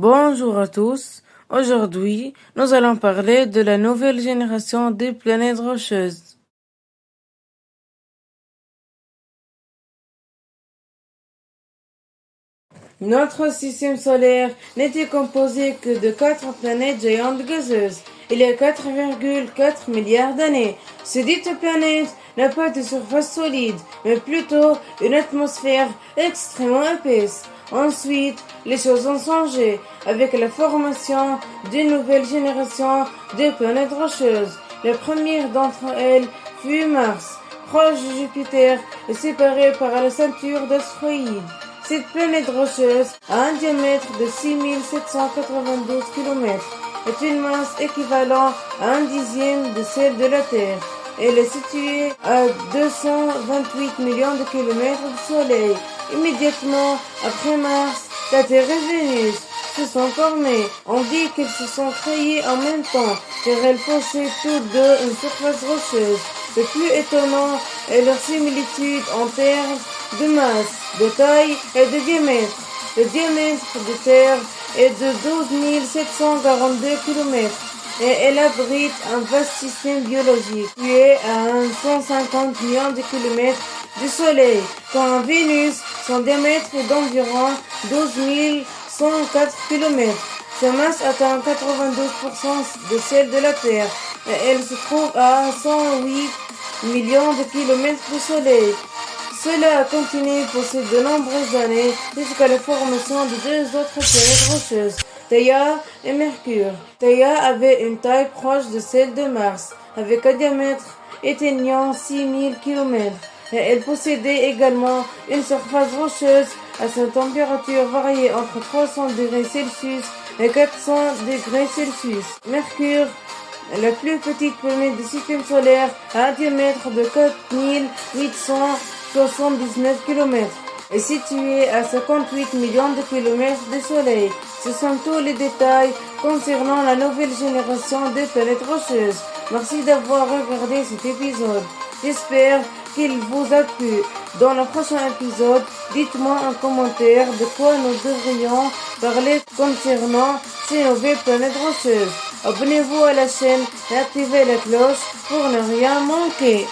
Bonjour à tous. Aujourd'hui, nous allons parler de la nouvelle génération des planètes rocheuses. Notre système solaire n'était composé que de 4 planètes géantes gazeuses il y a 4,4 milliards d'années. Ces dites planètes n'ont pas de surface solide, mais plutôt une atmosphère extrêmement épaisse. Ensuite, les choses ont changé avec la formation d'une nouvelle génération de planètes rocheuses. La première d'entre elles fut Mars, proche de Jupiter et séparée par la ceinture d'astéroïdes. Cette planète rocheuse a un diamètre de 6792 km et une masse équivalente à un dixième de celle de la Terre. Elle est située à 228 millions de kilomètres du Soleil. Immédiatement après Mars, la Terre et Vénus se sont formées. On dit qu'elles se sont créées en même temps car elles possèdent toutes deux une surface rocheuse. Le plus étonnant est leur similitude en termes de masse, de taille et de diamètre. Le diamètre de Terre est de 12 742 km et elle abrite un vaste système biologique qui est à 150 millions de kilomètres du Soleil, quand Vénus, son diamètre est d'environ 12 104 km. Sa masse atteint 92% de celle de la Terre et elle se trouve à 108 millions de kilomètres du Soleil. Cela a continué pour de nombreuses années jusqu'à la formation de deux autres planètes rocheuses, Theia et Mercure. Theia avait une taille proche de celle de Mars, avec un diamètre atteignant 6000 km. Et elle possédait également une surface rocheuse à sa température variée entre 300 degrés Celsius et 400 degrés Celsius. Mercure, la plus petite planète du système solaire, a un diamètre de 4879 km, est située à 58 millions de kilomètres du Soleil. Ce sont tous les détails concernant la nouvelle génération de planètes rocheuses. Merci d'avoir regardé cet épisode. J'espère qu'il vous a plu. Dans le prochain épisode, dites-moi en commentaire de quoi nous devrions parler concernant ces nouvelles planètes rocheuses. Abonnez-vous à la chaîne et activez la cloche pour ne rien manquer.